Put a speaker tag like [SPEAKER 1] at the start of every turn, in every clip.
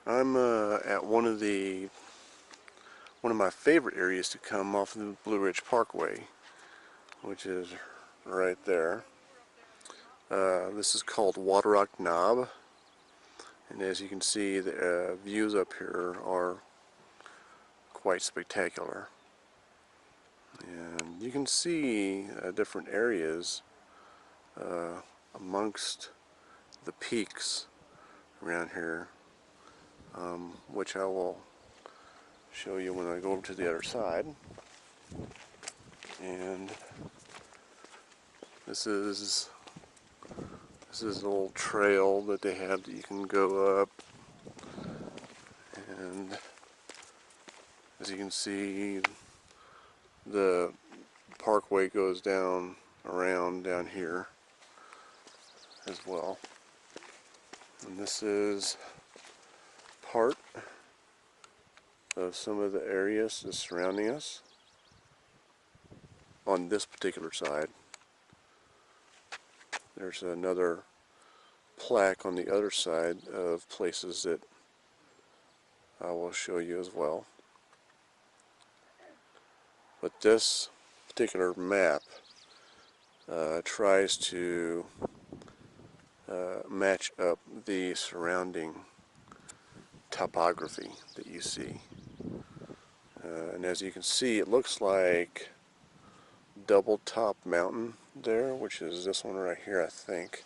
[SPEAKER 1] I'm at one of my favorite areas to come off of the Blue Ridge Parkway, which is right there. This is called Waterock Knob, and as you can see, the views up here are quite spectacular. And you can see different areas amongst the peaks around here, which I will show you when I go over to the other side. And this is an old trail that they have that you can go up, and as you can see, the parkway goes down around down here as well. And this is part of some of the areas that's surrounding us on this particular side. There's another plaque on the other side of places that I will show you as well. But this particular map tries to match up the surrounding topography that you see. And as you can see, it looks like Double Top Mountain there, which is this one right here, I think.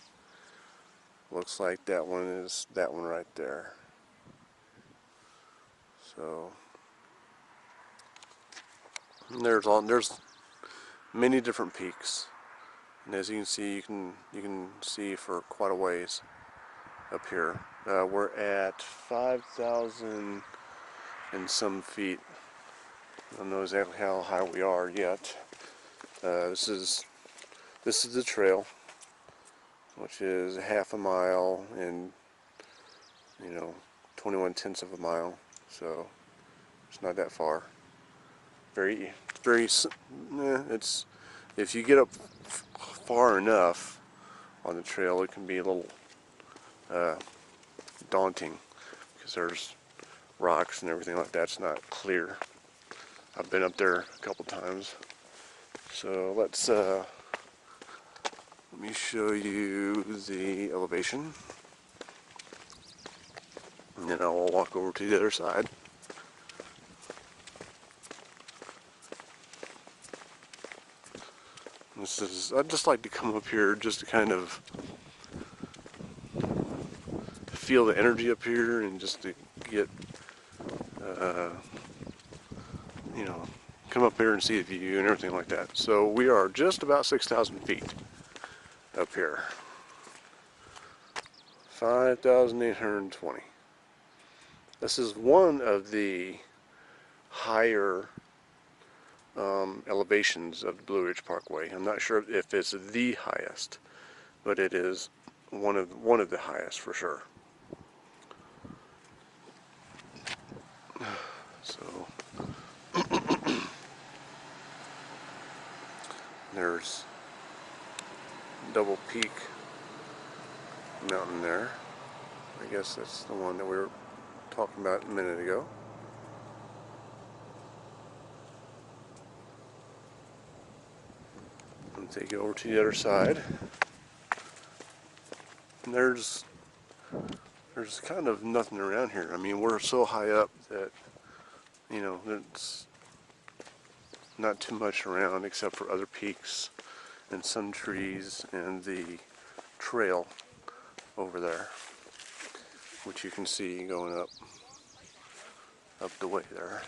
[SPEAKER 1] Looks like that one is that one right there. So there's many different peaks, and as you can see, you can see for quite a ways up here. We're at 5,000 and some feet. I don't know exactly how high we are yet. This is the trail, which is half a mile and 21/10 of a mile, so it's not that far. It's if you get up far enough on the trail, it can be a little daunting because there's rocks and everything like that. It's not clear. I've been up there a couple times. So let me show you the elevation, and then I will walk over to the other side. I'd just like to come up here just to kind of feel the energy up here and just to get, come up here and see the view and everything like that. So we are just about 6,000 feet up here. 5,820. This is one of the higher elevations of the Blue Ridge Parkway. I'm not sure if it's the highest, but it is one of the highest for sure. So there's Double Peak Mountain there. I guess that's the one that we were talking about a minute ago. And take it over to the other side. And there's kind of nothing around here. I mean, we're so high up that there's not too much around except for other peaks and some trees and the trail over there, which you can see going up the way there.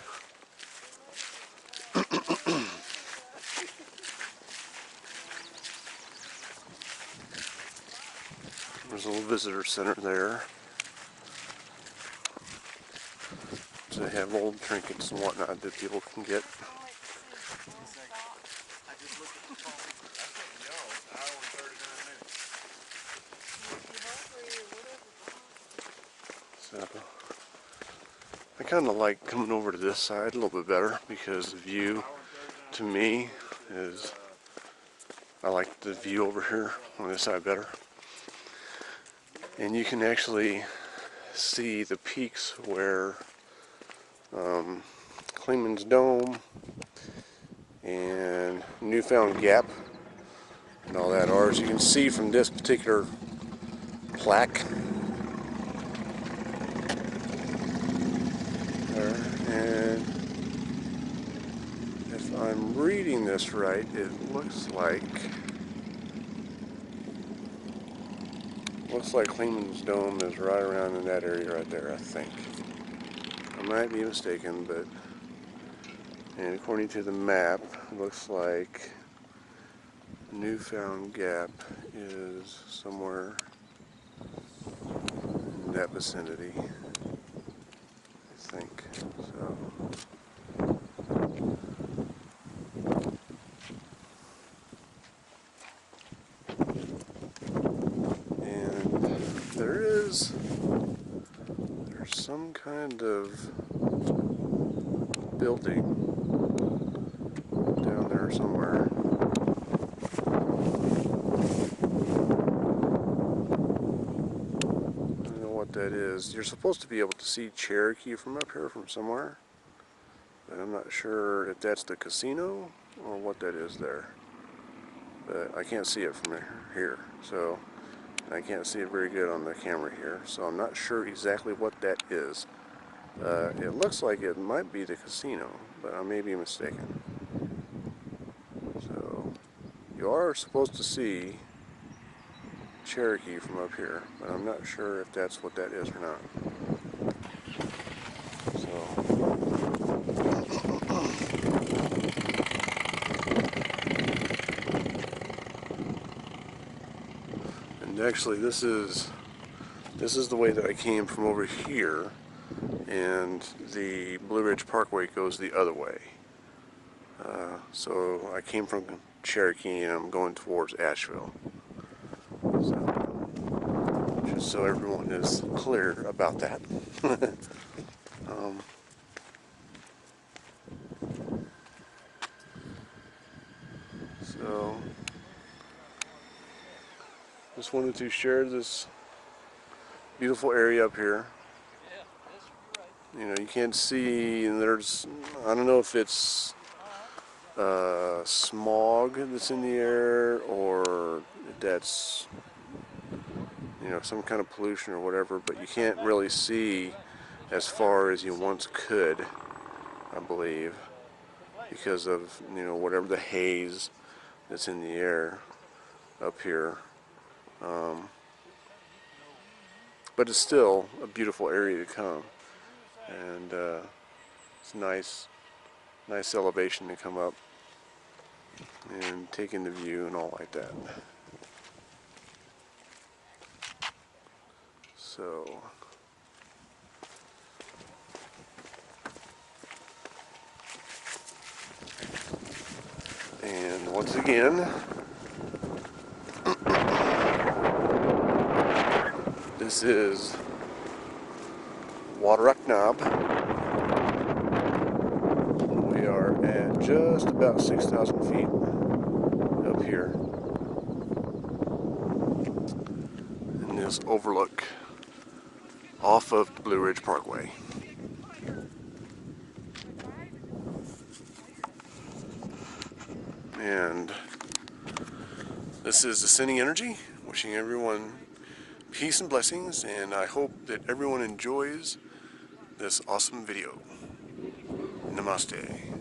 [SPEAKER 1] There's a little visitor center there. So they have old trinkets and whatnot that people can get. So I kind of like coming over to this side a little bit better because the view to me is, I like the view over here on this side better. And you can actually see the peaks where Clingman's Dome and Newfound Gap and all that are. As you can see from this particular plaque there, and if I'm reading this right, it looks like Clingman's Dome is right around in that area right there, I think. I might be mistaken, but and according to the map, it looks like Newfound Gap is somewhere in that vicinity, I think. So, and there's some kind of building down there somewhere. I don't know what that is. You're supposed to be able to see Cherokee from up here from somewhere, but I'm not sure if that's the casino or what that is there. But I can't see it from here, so I can't see it very good on the camera here, so I'm not sure exactly what that is. It looks like it might be the casino, but I may be mistaken. So you are supposed to see Cherokee from up here, but I'm not sure if that's what that is or not. And actually, this is the way that I came from over here, and the Blue Ridge Parkway goes the other way. So I came from Cherokee and I'm going towards Asheville. So, just so everyone is clear about that. So, just wanted to share this beautiful area up here. You know, you can't see, and there's, I don't know if it's smog that's in the air, or if that's, you know, some kind of pollution or whatever, but you can't really see as far as you once could, I believe, because of, you know, whatever the haze that's in the air up here. But it's still a beautiful area to come, and it's nice elevation to come up and take in the view and all like that. So, and once again, this is Waterock Knob. We are at just about 6,000 feet up here in this overlook off of the Blue Ridge Parkway. And this is Ascending Energy, wishing everyone peace and blessings, and I hope that everyone enjoys this awesome video. Namaste.